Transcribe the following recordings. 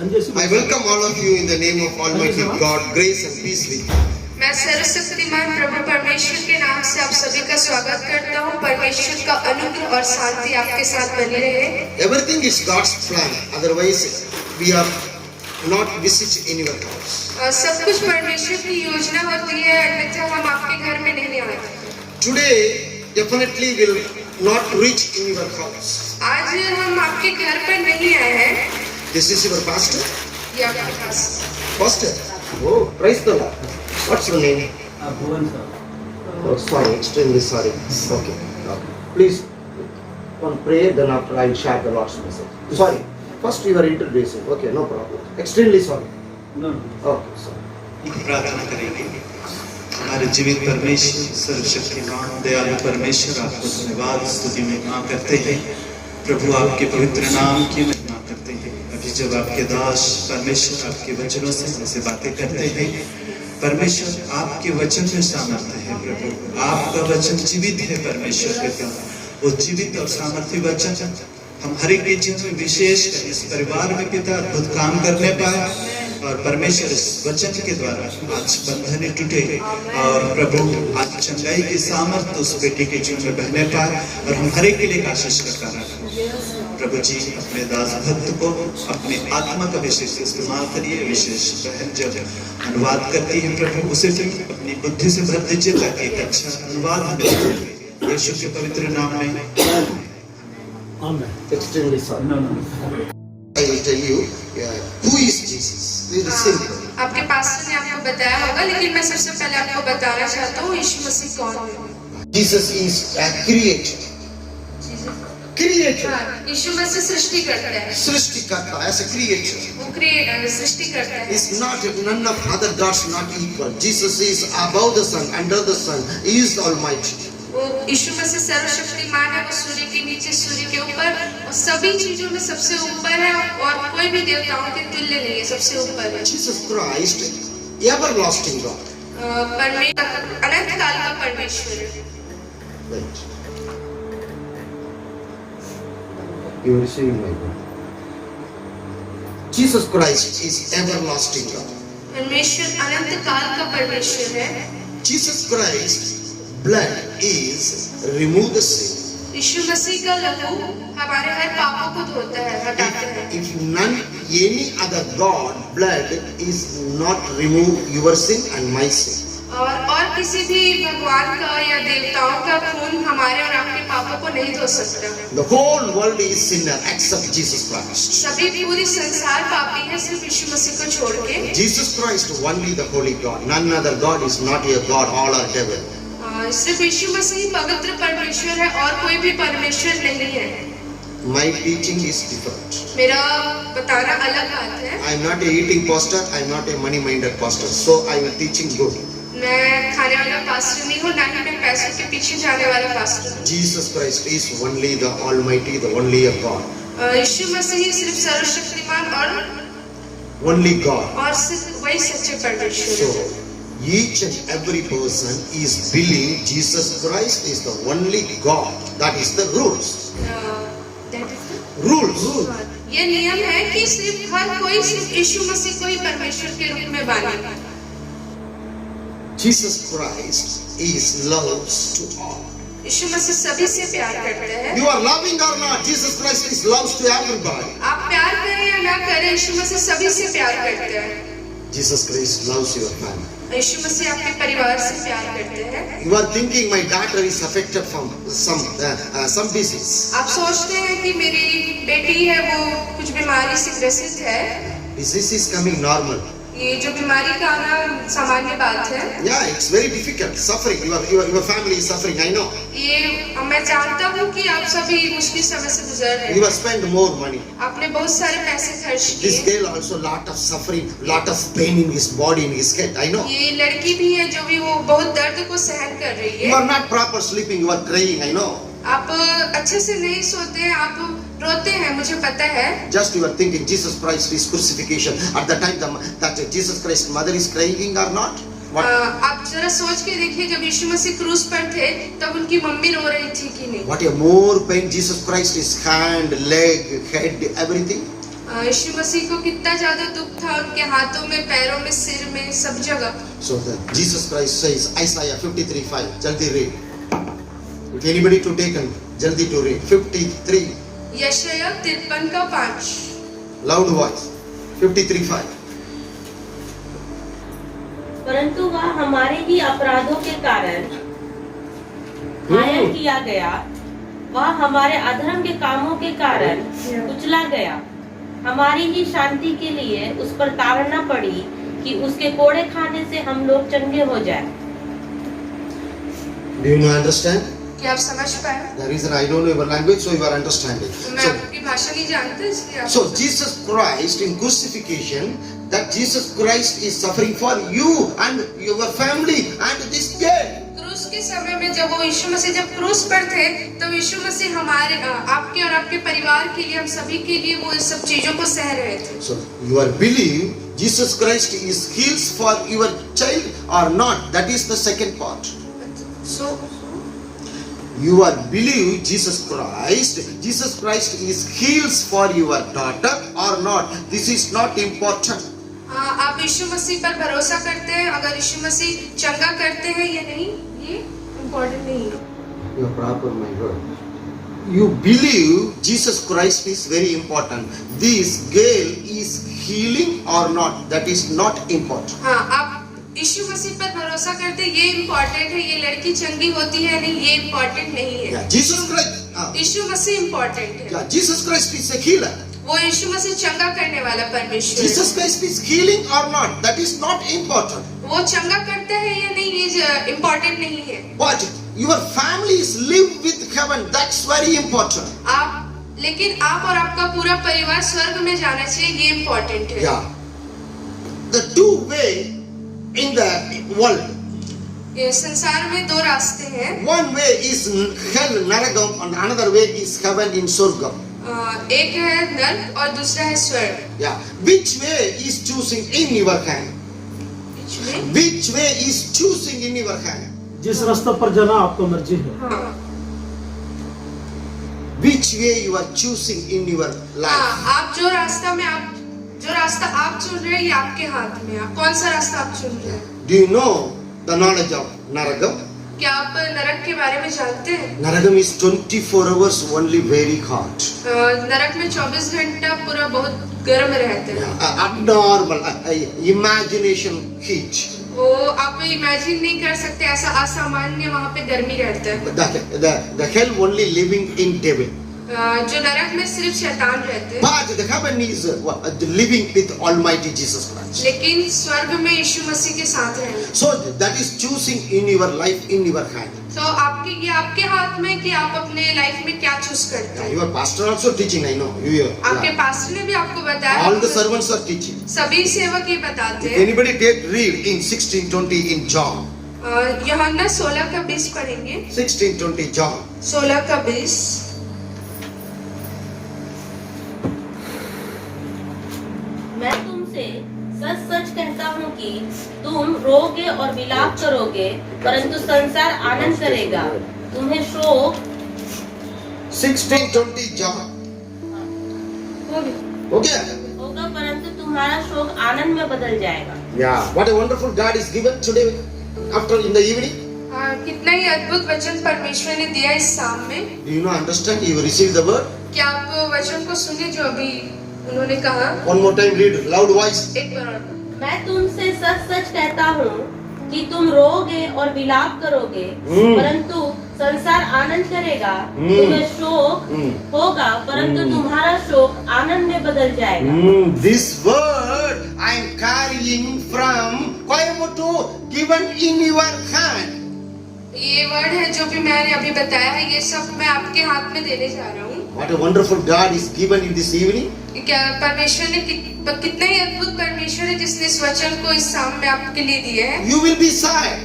I welcome all of you in the name of Almighty God. Grace and peace with you. मैं सर्वशक्तिमान प्रभु परमेश्वर के नाम से आप सभी का स्वागत करता हूँ। परमेश्वर का अनुग्रह और शांति आपके साथ बनी रहे। Everything is God's plan. Otherwise, we are not visit in your house. सब कुछ परमेश्वर की योजना होती है, अन्यथा हम आपके घर में नहीं आते। Today, definitely will not reach in your house. आज हम आपके घर पर नहीं आए हैं। This is your pastor. ये आपके पास। Pastor. Oh, praise the Lord. What's your name? Bhuvan sir. Oh, sorry, extremely sorry. Okay. Please, one pray, then after I will share the Lord's message. Sorry. First you are introducing. Okay, no problem. Extremely sorry. No. Okay, sorry. प्रार्थना करेंगे। हमारे जीवित परमेश्वर, सर्वशक्तिमान दयालु परमेश्वर, आपको धन्यवाद स्तुति महिमा करते हैं। प्रभु आपके पवित्र नाम की महिमा करते हैं। अभी जब आपके दास परमेश्वर आपके वचनों से हमसे बातें करते हैं, परमेश्वर आपके वचन में सामर्थ्य है। प्रभु आपका वचन जीवित है। परमेश्वर पिता, वो जीवित और सामर्थ्य वचन हम हर एक के जीवन में विशेष इस परिवार में पिता अद्भुत काम करने पाए, और परमेश्वर इस वचन के द्वारा आज बंधन टूटे, और प्रभु आज चंगाई की सामर्थ्य उस बेटी के जीवन में बहने पाए, और हम हर एक के लिए आशीष का कारण हो। प्रभु जी, अपने दास भक्त को अपने आत्मा का विशेष इस्तेमाल करिए। विशेष बहन जब अनुवाद करती है प्रभु, उसे फिर अपनी बुद्धि से भर दीजिए ताकि एक अच्छा अनुवाद हमें यीशु के पवित्र नाम में। Extremely sorry. No. I will tell you who is Jesus. Very simple. आपके पास्टर ने आपको बताया होगा, लेकिन मैं सबसे पहले आपको बताना चाहता हूँ यीशु मसीह कौन है। Jesus is a creator. Creator. हाँ, यीशु मसीह सृष्टि करता है। सृष्टि करता as a creator. वो सृष्टि करता है। Is not none of other gods not equal. Jesus is above the sun, under the sun. He is the Almighty. वो यीशु मसीह सर्वशक्तिमान है। वो सूर्य के नीचे, सूर्य के ऊपर, और सभी चीजों में सबसे ऊपर है, और कोई भी देवताओं के तुल्य नहीं है, सबसे ऊपर है। Jesus Christ, everlasting God. परमेश्वर अनंत काल का परमेश्वर है। Right. You are receiving my word. Jesus Christ is everlasting God. परमेश्वर अनंत काल का परमेश्वर है। Jesus Christ blood is remove the sin. यीशु मसीह का लहू हमारे हर पापों को धोता है, हटाता है। If none any other God blood is not remove your sin and my sin. और किसी भी भगवान का या देवताओं का खून हमारे और आपके पापों को नहीं धो सकता। The whole world is sinner except Jesus Christ. सभी पूरी संसार पापी है, सिर्फ यीशु मसीह को छोड़ के। Jesus Christ only the holy God. None other God is not a God. All are devil. सिर्फ यीशु मसीह पवित्र परमेश्वर है, और कोई भी परमेश्वर नहीं है। My teaching is different. मेरा बताना अलग बात है। I am not a eating pastor. I am not a money-minded pastor. So I am teaching good. मैं खाने वाला पास्टर नहीं हूँ, ना ही मैं पैसों के पीछे जाने वाला पास्टर हूँ। Jesus Christ is only the Almighty, the only a God. यीशु मसीह सिर्फ सर्वशक्तिमान और Only God. और सिर्फ वही सच्चे परमेश्वर So है। each and every person is believing Jesus Christ is the only God. That is the rules. Rules. ये नियम है कि सिर्फ हर कोई सिर्फ यीशु मसीह को ही परमेश्वर के रूप में माने। Jesus Christ is loves to all. यीशु मसीह सभी से प्यार करता है। You are loving or not, Jesus Christ is loves to everybody. आप प्यार करें या ना करें, यीशु मसीह सभी से प्यार करता है। Jesus Christ loves your family. यीशु मसीह आपके परिवार से प्यार करते हैं। You are thinking my daughter is affected from some disease. आप सोचते हैं कि मेरी बेटी है वो कुछ बीमारी से ग्रसित है। Disease is coming normal. ये जो बीमारी का आना सामान्य बात है। Yeah, it's very difficult. Suffering. Your family is suffering. I know. ये मैं जानता हूँ कि आप सभी मुश्किल समय से गुजर रहे You हैं। have spent more money. आपने बहुत सारे पैसे खर्च This किए। girl also lot of suffering, lot of pain in his body, in his head. I know. ये लड़की भी है जो भी वो बहुत दर्द को सहन कर रही You है। are not proper sleeping. You are crying. I know. आप अच्छे से नहीं सोते हैं, आप रोते हैं, मुझे पता है। Just you are thinking Jesus Christ is crucifixion. At the time that Jesus Christ mother is crying or not? What? आप जरा सोच के देखिए, जब यीशु मसीह क्रूस पर थे तब उनकी मम्मी रो रही थी कि नहीं? What a more pain Jesus Christ is hand, leg, head, everything. यीशु मसीह को कितना ज्यादा दुख था उनके हाथों में, पैरों में, सिर में, सब जगह। So that Jesus Christ says, Isaiah 53:5. Jaldi read. If anybody to take and jaldi to read. 53. यशायाह 53:5। Loud voice. 53:5. परंतु वह हमारे ही अपराधों के कारण घायल किया गया, वह हमारे अधर्म के कामों के कारण कुचला गया। हमारी ही शांति के लिए उस पर ताड़ना पड़ी कि उसके कोड़े खाने से हम लोग चंगे हो जाए। Do you know understand? क्या आप समझ पाए? The reason I don't know your language, so you are understanding. मैं आपकी भाषा नहीं जानता इसलिए आप। So Jesus Christ in crucifixion, that Jesus Christ is suffering for you and your family and this girl. क्रूस के समय में जब वो यीशु मसीह जब क्रूस पर थे, तब यीशु मसीह हमारे आपके और आपके परिवार के लिए, हम सभी के लिए वो इस सब चीजों को सह रहे थे। So you are believe Jesus Christ is heals for your child or not? That is the second part. So You are believe Jesus Christ is heals for your daughter or not? This is not important. आप यीशु मसीह पर भरोसा करते हैं, अगर यीशु मसीह चंगा करते हैं या नहीं, ये इम्पोर्टेंट नहीं है। You are proper, my word. You believe Jesus Christ is very important. This girl is healing or not? That is not important. हाँ, आप यीशु मसीह पर भरोसा करते हैं, ये इम्पोर्टेंट है। ये लड़की चंगी होती है नहीं, ये इम्पोर्टेंट नहीं है। Yeah, Jesus Christ. यीशु मसीह इम्पोर्टेंट है। Yeah, Jesus Christ is a healer. वो यीशु मसीह चंगा करने वाला परमेश्वर Jesus है। Christ is healing or not? That is not important. वो चंगा करते हैं या नहीं, ये इम्पोर्टेंट नहीं है। But your families live with heaven. That's very important. लेकिन आप और आपका पूरा परिवार स्वर्ग में जाना चाहिए, ये इम्पोर्टेंट है। Yeah. The two way in the world. ये संसार में दो रास्ते हैं। One way is hell, Naragam, and another way is heaven in Surgam. एक है नर्क और दूसरा है स्वर्ग। Yeah. Which way is choosing in your hand? Which way is choosing in your hand? जिस रास्ते पर जाना आपको मर्जी है। हाँ। Which way you are choosing in your life? आप जो रास्ता आप चुन रहे हैं, ये आपके हाथ में है। कौन सा रास्ता आप चुन रहे हैं? Do you know the knowledge of Naragam? क्या आप नरक के बारे में जानते हैं? Naragam is 24 hours only very hot. नरक में 24 घंटा पूरा बहुत गर्म रहते हैं। Abnormal, imagination heat. वो आप इमेजिन नहीं कर सकते, ऐसा असामान्य वहाँ पे गर्मी रहता है। The hell only living in devil. जो नरक में सिर्फ शैतान रहते हैं। But the heaven is living with Almighty Jesus Christ. लेकिन स्वर्ग में यीशु मसीह के साथ रहना। So that is choosing in your life, in your hand. तो ये आपके हाथ में कि आप अपने लाइफ में क्या चूज करते हैं। Your pastor also teaching, I know. आपके पास्टर ने भी आपको बताया। All the servants are teaching. सभी सेवक ये बताते If हैं। anybody read in 16:20 in John. यूहन्ना 16:20 पढ़ेंगे। 16:20 John. 16:20। मैं तुमसे सच सच कहता हूँ कि तुम रोगे और विलाप करोगे, परंतु संसार आनंद करेगा। तुम्हें शोक 16:20 John. Okay. होगा, परंतु तुम्हारा शोक आनंद में बदल जाएगा। Yeah. What a wonderful God is given today after in the evening. कितना ही अद्भुत वचन परमेश्वर ने दिया इस शाम में। Do you know understand? You receive the word. क्या आप वचन को सुने जो अभी उन्होंने कहा? One more time read loud voice. एक बार और। मैं तुमसे सच सच कहता हूँ कि तुम रोगे और विलाप करोगे, परंतु संसार आनंद करेगा। तुम्हें शोक होगा, परंतु तुम्हारा शोक आनंद में बदल जाएगा। This word I am carrying from Coimbatore, given in your hand. ये वर्ड है जो भी मैंने अभी बताया है, ये सब मैं आपके हाथ में देने जा रहा हूँ। What a wonderful God is given in this evening. क्या परमेश्वर ने कितना ही अद्भुत परमेश्वर है जिसने इस वचन को इस शाम में आपके लिए दिया है। You will be sad,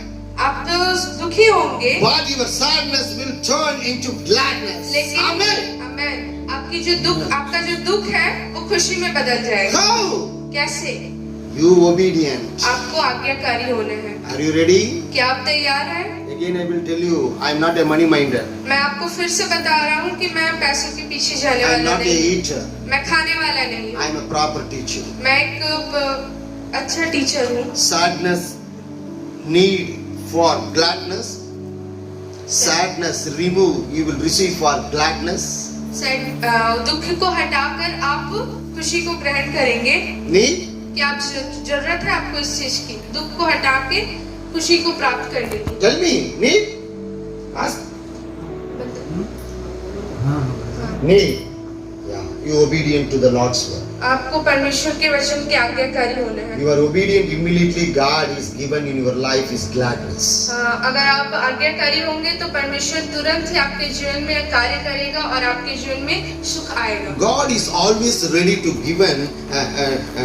आप तो दुखी होंगे, but your sadness will turn into gladness. लेकिन Amen. आमेन, आपका जो दुख है वो खुशी में बदल जाएगा। How? कैसे? You obedient. आपको आज्ञाकारी होना है। Are you ready? क्या आप तैयार हैं? Again I will tell you, I am not a money minder. मैं आपको फिर से बता रहा हूँ कि मैं पैसों के पीछे जाने I am वाला not a नहीं। eater. मैं खाने वाला नहीं हूँ, I am a proper teacher. मैं एक अच्छा टीचर हूँ। Sadness need for gladness. Sadness remove, you will receive for gladness. दुख को हटाकर आप खुशी को ग्रहण करेंगे। Need? कि आप जरूरत है आपको इस चीज की, दुख को हटा के खुशी को प्राप्त करने की। Tell me, need? Ask. Need. Yeah, you obedient to the Lord's word. आपको परमेश्वर के वचन के आज्ञाकारी होना है। You are obedient immediately. God is given in your life is gladness. अगर आप आज्ञाकारी होंगे तो परमेश्वर तुरंत ही आपके जीवन में कार्य करेगा और आपके जीवन में सुख आएगा। God is always ready to given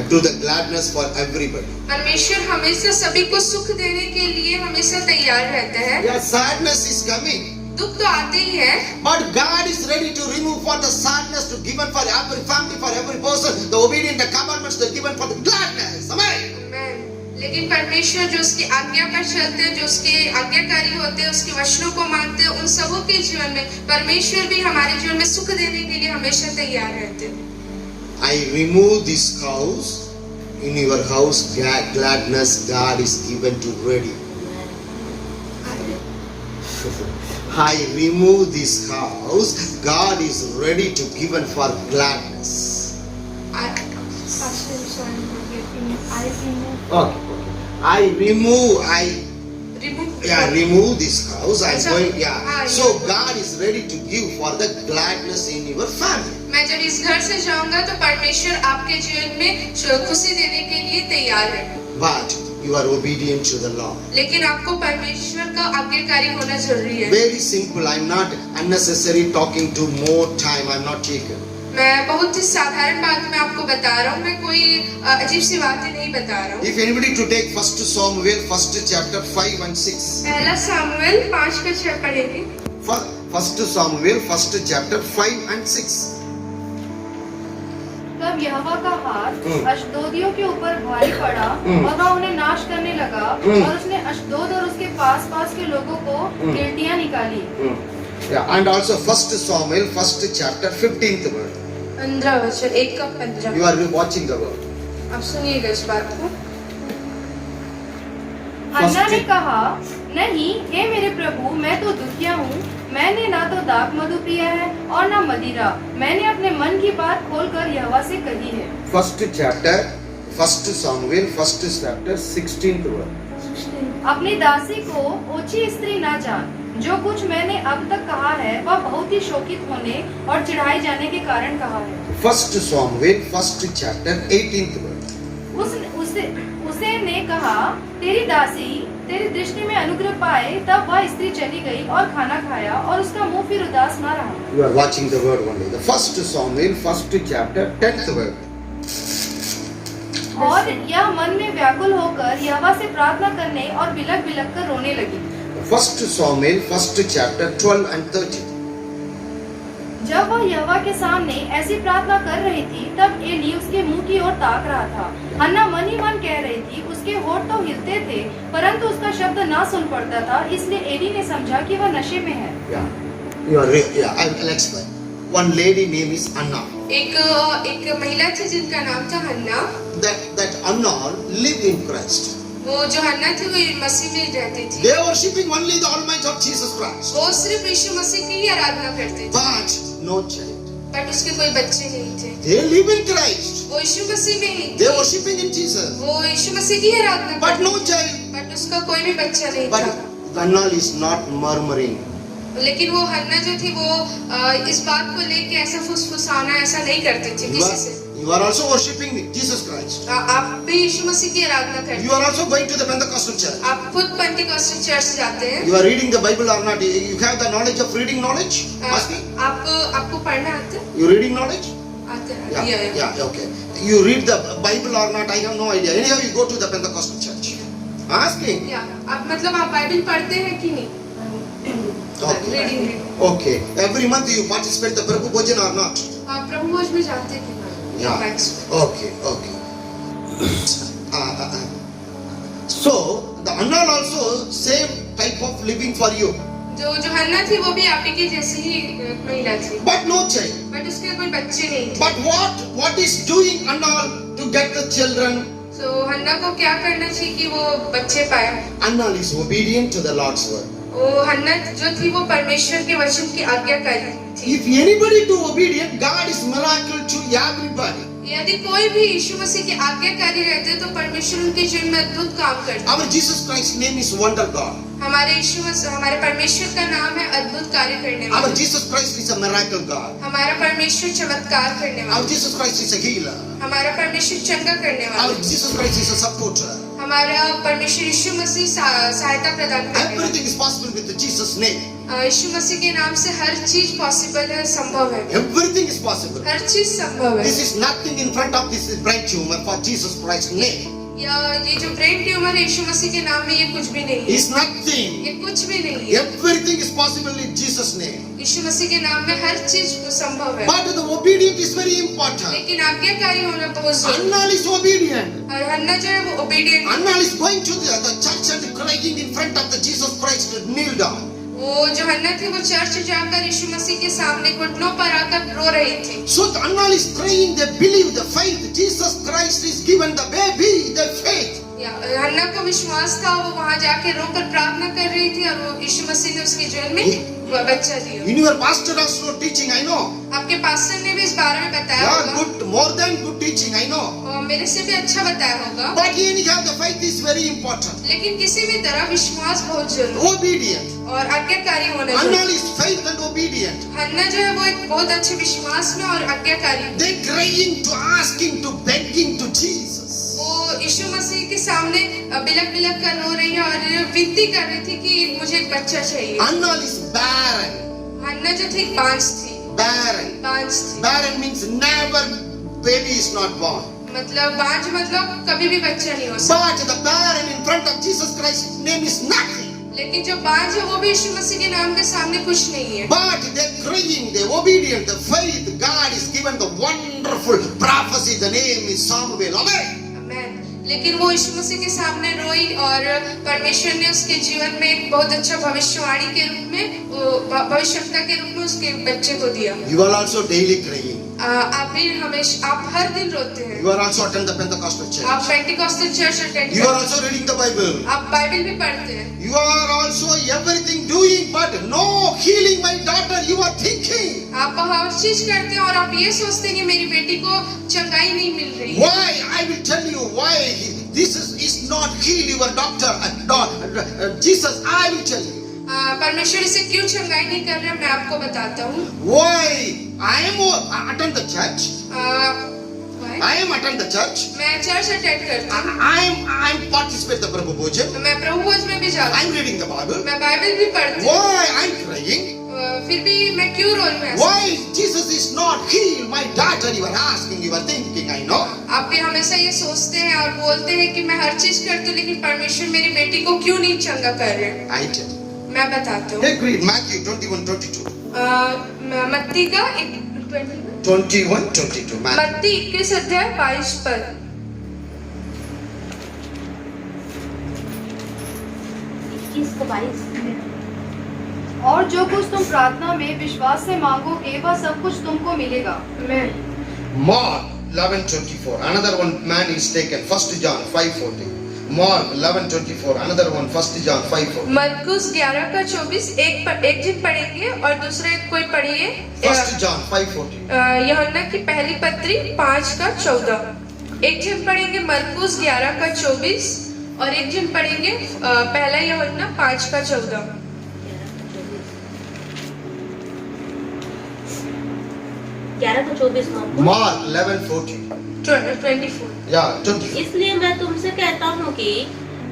to the gladness for everybody. परमेश्वर हमेशा सभी को सुख देने के लिए हमेशा तैयार रहता है। Yeah, sadness is coming. दुख तो आते ही है, But God is ready to remove for the sadness to given for every family, for every person. The obedient, the commandments are given for the gladness. Amen. लेकिन परमेश्वर जो उसकी आज्ञा पर चलते हैं, जो उसके आज्ञाकारी होते हैं, उसके वचनों को मानते हैं, उन सबों के जीवन में परमेश्वर भी हमारे जीवन में सुख देने के लिए हमेशा तैयार रहते हैं। I remove this house. In your house, gladness God is given to ready. I remove this house. God is ready to given for gladness. Okay. I remove this house. I'm going. Yeah. So God is ready to give for the gladness in your family. मैं जब इस घर से जाऊंगा तो परमेश्वर आपके जीवन में खुशी देने के लिए तैयार है। But you are obedient to the law. लेकिन आपको परमेश्वर का आज्ञाकारी होना जरूरी है। Very simple. I'm not unnecessary talking to more time. I'm not taken. मैं बहुत ही साधारण बात मैं आपको बता रहा हूँ, मैं कोई अजीब सी बातें नहीं बता रहा हूँ। If anybody to take 1 Samuel, 1st chapter 5 and 6. पहला सामुएल 5 का 6 पढ़ेंगे। 1 Samuel, 1st chapter 5 and 6. तब यहोवा का हाथ अशदोदियों के ऊपर भारी पड़ा और वह उन्हें नाश करने लगा और उसने अशदोद और उसके पास के लोगों को गिलटियां निकाली। Yeah, and also 1 Samuel, 1st chapter 15th word. 15 वचन 1 का 15। You are watching the word. अब सुनिएगा इस बात को। हन्ना ने कहा, नहीं हे मेरे प्रभु, मैं तो दुखिया हूँ, मैंने ना तो दाख मधु पिया है और ना मदिरा, मैंने अपने मन की बात खोलकर यहोवा से कही है। 1st chapter, 1 Samuel, 1st chapter 16th word. अपनी दासी को ओछी स्त्री ना जान, जो कुछ मैंने अब तक कहा है वह बहुत ही शोकित होने और चिढ़ाए जाने के कारण कहा है। 1 Samuel, 1st chapter 18th word. उसे ने कहा, तेरी दासी तेरी दृष्टि में अनुग्रह पाए। तब वह स्त्री चली गई और खाना खाया और उसका मुंह फिर उदास न रहा। You are watching the word only. The 1 Samuel, 1st chapter 10th word. और यह मन में व्याकुल होकर यहोवा से प्रार्थना करने और बिलक बिलक कर रोने लगी। 1 Samuel, 1st chapter 12 and 13. जब वह यहोवा के सामने ऐसी प्रार्थना कर रही थी, तब एली उसके मुंह की ओर ताक रहा था। हन्ना मन ही मन कह रही थी, उसके होठ तो हिलते थे, परंतु उसका शब्द ना सुन पड़ता था, इसलिए एली ने समझा कि वह नशे में है। I'll explain. One lady name is Anna. एक महिला थी जिनका नाम था हन्ना। That Anna lived in Christ. वो जो हन्ना थी वो मसीह में रहती थी। They worshiping only the Almighty of Jesus Christ. वो सिर्फ यीशु मसीह की ही आराधना करते थे। But no child. बट उसके कोई बच्चे नहीं थे। They live in Christ. वो यीशु मसीह में ही थे। They worshiping in Jesus. वो यीशु मसीह की ही आराधना But करते no child. बट उसका कोई भी बच्चा नहीं But था। Anna is not murmuring. लेकिन वो हन्ना जो थी वो इस बात को लेके ऐसा फुसफुसाना ऐसा नहीं करती थी किसी से। You are also worshiping Jesus Christ. आप भी यीशु मसीह की आराधना करते You are also going to the Pentecostal church. आप खुद पेंटिकॉस्टल चर्च जाते हैं। You are reading the Bible or not? You have the knowledge of reading knowledge? Ask me. आपको पढ़ना आता है? You reading knowledge? आता है। Yeah, okay. You read the Bible or not? I have no idea. Anyhow, you go to the Pentecostal church. Ask me. आप मतलब आप Bible पढ़ते हैं कि नहीं? Okay. Reading. Okay. Every month you participate the Prabhu Bhojan or not? आप प्रभु भोज में जाते हैं कि नहीं? Yeah. Okay. So the Anna also same type of living for you. तो जो हन्ना थी वो भी आप ही की जैसी ही महिला थी, but no child. बट उसके कोई बच्चे नहीं थे। But what is doing Annal to get the children? तो हन्ना को क्या करना चाहिए कि वो बच्चे पाए? Annal is obedient to the Lord's word. वो हन्ना जो थी वो परमेश्वर के वचन की आज्ञाकारी थी। If anybody do obedient, God is miracle to everybody. यदि कोई भी यीशु मसीह की आज्ञाकारी रहते तो परमेश्वर उनके जीवन में अद्भुत काम करते। Our Jesus Christ's name is Wonder God. हमारे यीशु मसीह, हमारे परमेश्वर का नाम है अद्भुत कार्य करने Our वाला। Jesus Christ is a miracle God. हमारा परमेश्वर चमत्कार करने Our वाला। Jesus Christ is a healer. हमारा परमेश्वर चंगा करने Our वाला। Jesus Christ is a supporter. हमारा परमेश्वर यीशु मसीह सहायता प्रदान करने वाला। Everything is possible with the Jesus name. यीशु मसीह के नाम से हर चीज पॉसिबल है, संभव है। Everything is possible. हर चीज संभव है। This is nothing in front of this brain tumor for Jesus Christ's name. या ये जो ब्रेन ट्यूमर है यीशु मसीह के नाम में ये कुछ भी नहीं है। It's nothing. ये कुछ भी नहीं है। Everything is possible in Jesus' name. यीशु मसीह के नाम में हर चीज संभव है। But the obedient is very important. लेकिन आज्ञाकारी होना बहुत जरूरी है। Annal is obedient. और हन्ना जो है वो obedient. Annal is going to the church and crying in front of the Jesus Christ to kneel down. वो जो हन्ना थी वो चर्च जाकर यीशु मसीह के सामने घुटनों पर आकर रो रही थी। So the Annal is crying, they believe the faith. Jesus Christ is given the baby, the faith. हन्ना को विश्वास था, वो वहाँ जाके रोकर प्रार्थना कर रही थी और वो यीशु मसीह ने उसके जीवन में बच्चा दिया। In your pastor also teaching, I know. आपके पास्टर ने भी इस बारे में बताया Yeah, होगा। good, more than good teaching, I know. और मेरे से भी अच्छा बताया होगा। But anyhow, the faith is very important. लेकिन किसी भी तरह विश्वास बहुत जरूरी है Obedient. और आज्ञाकारी होना चाहिए। Annal is faith and obedient. हन्ना जो है वो एक बहुत अच्छे विश्वास में और आज्ञाकारी। They crying to asking to begging to Jesus. वो यीशु मसीह के सामने बिलक बिलक कर रो रही है और विनती कर रही थी कि मुझे एक बच्चा चाहिए। Annal is barren. हन्ना जो थी बांझ थी। Barren. बांझ थी Barren means never baby is not born. मतलब बांझ मतलब कभी भी बच्चा नहीं हो सकता। But the barren in front of Jesus Christ's name is nothing. लेकिन जो बांझ है वो भी यीशु मसीह के नाम के सामने कुछ नहीं है। But they're crying, they're obedient, the faith. God is given the wonderful prophecy. The name is Samuel. Amen. आमेन। लेकिन वो यीशु मसीह के सामने रोई और परमेश्वर ने उसके जीवन में एक बहुत अच्छा भविष्यवाणी के रूप में, भविष्यवक्ता के रूप में उसके बच्चे को दिया। You are also daily crying. आप भी हमेशा, आप हर दिन रोते हैं। You are also attend the Pentecostal church. आप Pentecostal church attend You are करते also reading the Bible. हैं। आप बाइबल भी पढ़ते हैं। You are also everything doing, but no healing, my daughter. You are thinking. आप हर चीज करते हैं और आप ये सोचते हैं कि मेरी बेटी को चंगाई नहीं मिल रही है। Why? I will tell you why. This is not heal your doctor. Jesus, I will tell you. परमेश्वर इसे क्यों चंगाई नहीं कर रहे, मैं आपको बताता हूँ। Why? I attend the church. Why? I am attend the church. मैं चर्च अटेंड करता हूँ। I am participate the Prabhu Bhojan. मैं प्रभु भोज में भी जाता I am हूँ। reading the Bible. मैं बाइबल भी पढ़ती हूँ। Why I am praying? फिर भी मैं क्यों रो रही हूँ ऐसे? Why Jesus is not heal my daughter? You are asking, you are thinking. I know. आप भी हमेशा ये सोचते हैं और बोलते हैं कि मैं हर चीज करती हूँ लेकिन परमेश्वर मेरी बेटी को क्यों नहीं चंगा कर रहे। I tell you. मैं बताता हूँ। Take read Matthew 21:22. मत्ती का 21:22. मत्ती 21 अध्याय 22 पद। और जो कुछ तुम प्रार्थना में विश्वास से मांगोगे वह सब कुछ तुमको मिलेगा। Mark 11:24. Another one man is taken. 1 John 5:40. Mark 11:24. Another one 1 John 5:40. मरकुस 11 का 24 एक जिन पढ़ेंगे और दूसरे कोई पढ़िए 1 John 5:40. यूहन्ना की पहली पत्री 5 का 14। एक जिन पढ़ेंगे मरकुस 11 का 24 और एक जिन पढ़ेंगे पहला यूहन्ना 5 का 14। 11 को 24 Mark 11:40. 24। Yeah, 24. इसलिए मैं तुमसे कहता हूँ कि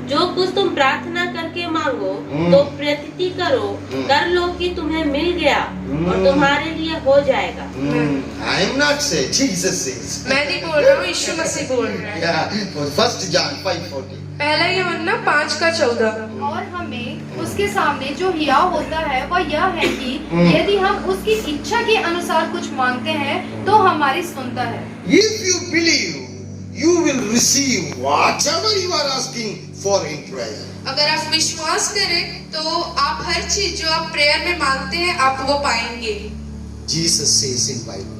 जो कुछ तुम प्रार्थना करके मांगो तो प्रतीति करो, कर लो कि तुम्हें मिल गया और तुम्हारे लिए हो जाएगा। I am not saying, Jesus says. मैं नहीं बोल रहा हूँ, यीशु मसीह बोल रहा है। Yeah, 1 John 5:40. पहला यूहन्ना 5 का 14। और हमें उसके सामने जो हियाव होता है वह यह है कि यदि हम उसकी इच्छा के अनुसार कुछ मांगते हैं तो हमारी सुनता है। If you believe, you will receive whatever you are asking for in prayer. अगर आप विश्वास करें तो आप हर चीज जो आप प्रेयर में मांगते हैं आप वो पाएंगे। Jesus says in Bible.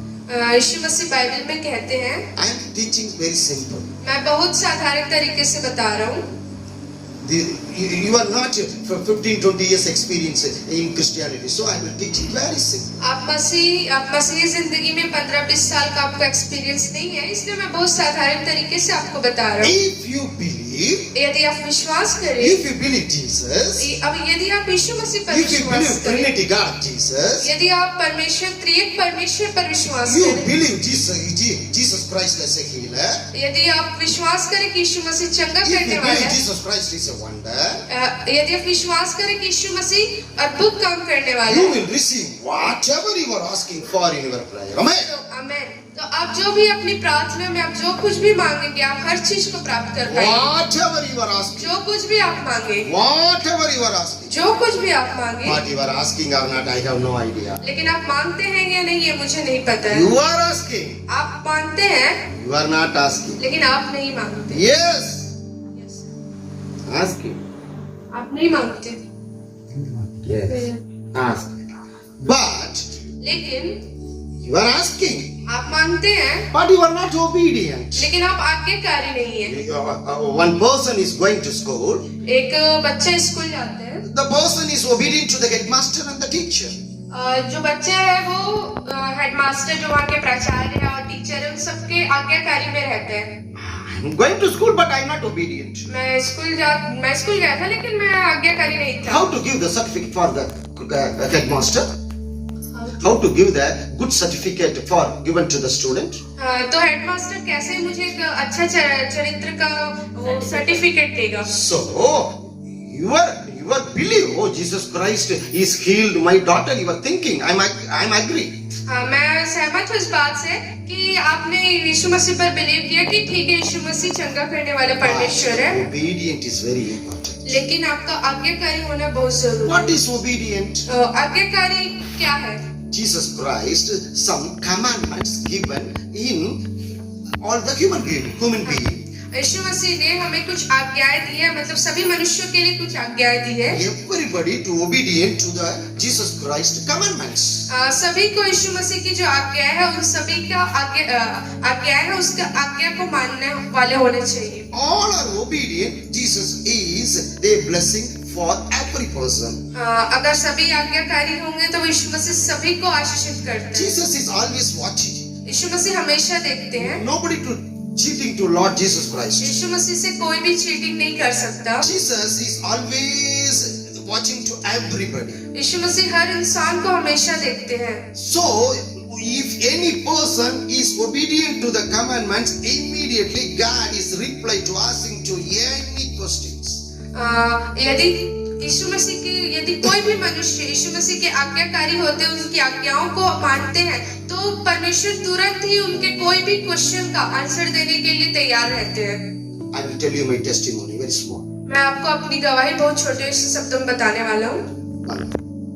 Yeshu Masih Bible में कहते हैं, I am teaching very simple. मैं बहुत साधारण तरीके से बता रहा हूँ। You are not for 15-20 years experience in Christianity, so I will teach it very simple. आप मसीही जिंदगी में 15-20 साल का आपको एक्सपीरियंस नहीं है, इसलिए मैं बहुत साधारण तरीके से आपको बता रहा हूँ। If you believe, यदि आप विश्वास करें, if you believe Jesus, अब यदि आप यीशु मसीह पर if you विश्वास believe करें, Trinity God Jesus, यदि आप त्रिएक परमेश्वर पर विश्वास you करें, believe Jesus Christ as a healer, यदि आप विश्वास करें कि यीशु मसीह चंगा if you करने वाला believe है, Jesus Christ is a wonder, यदि आप विश्वास करें कि यीशु मसीह अद्भुत काम करने वाला you है, will receive whatever you are asking for in your prayer. Amen. तो आमेन। तो आप जो भी अपनी प्रार्थना में आप जो कुछ भी मांगेंगे आप हर चीज को प्राप्त कर पाएंगे। Whatever you are asking, जो कुछ भी आप मांगे, whatever you are asking, जो कुछ भी आप मांगे, what you are asking or not, I have no idea. लेकिन आप मांगते हैं या नहीं ये मुझे नहीं पता है। You are asking, आप मांगते हैं you are not asking. लेकिन आप नहीं मांगते। Yes, asking. आप नहीं मांगते, Yes, ask. But लेकिन you are asking, आप मांगते हैं but you are not obedient. लेकिन आप आज्ञाकारी नहीं है। One person is going to school. एक बच्चा स्कूल जाते हैं, The person is obedient to the headmaster and the teacher. जो बच्चा है वो हेडमास्टर जो वहाँ के प्राचार्य है और टीचर है उन सबके आज्ञाकारी में रहते हैं। I'm going to school, but I'm not obedient. मैं स्कूल गया था लेकिन मैं आज्ञाकारी नहीं था। How to give the certificate for the headmaster? How to give the good certificate for given to the student? तो हेडमास्टर कैसे मुझे एक अच्छा चरित्र का वो सर्टिफिकेट देगा? So you are believe, oh Jesus Christ is healed my daughter. You are thinking, I'm agree. मैं सहमत हूँ इस बात से कि आपने यीशु मसीह पर बिलीव किया कि ठीक है यीशु मसीह चंगा करने वाले परमेश्वर है, Obedient is very important. लेकिन आपका आज्ञाकारी होना बहुत जरूरी What है। is obedient? आज्ञाकारी क्या है? Jesus Christ, some commandments given in all the human being. यीशु मसीह ने हमें कुछ आज्ञाएं दी है, मतलब सभी मनुष्यों के लिए कुछ आज्ञाएं दी है। Everybody to obedient to the Jesus Christ commandments. सभी को यीशु मसीह की जो आज्ञा है उन सभी का आज्ञा है उसका आज्ञा को मानने वाले होने चाहिए। All are obedient. Jesus is a blessing for every person. अगर सभी आज्ञाकारी होंगे तो यीशु मसीह सभी को आशीषित करते हैं। Jesus is always watching. यीशु मसीह हमेशा देखते हैं। Nobody to cheating to Lord Jesus Christ. यीशु मसीह से कोई भी चीटिंग नहीं कर सकता। Jesus is always watching to everybody. यीशु मसीह हर इंसान को हमेशा देखते हैं। So if any person is obedient to the commandments, immediately God is reply to asking to any questions. यदि कोई भी मनुष्य यीशु मसीह के आज्ञाकारी होते हैं, उनकी आज्ञाओं को मानते हैं, तो परमेश्वर तुरंत ही उनके कोई भी क्वेश्चन का आंसर देने के लिए तैयार रहते हैं। I will tell you my testimony, very small. मैं आपको अपनी गवाही बहुत छोटे से शब्दों में बताने वाला हूँ।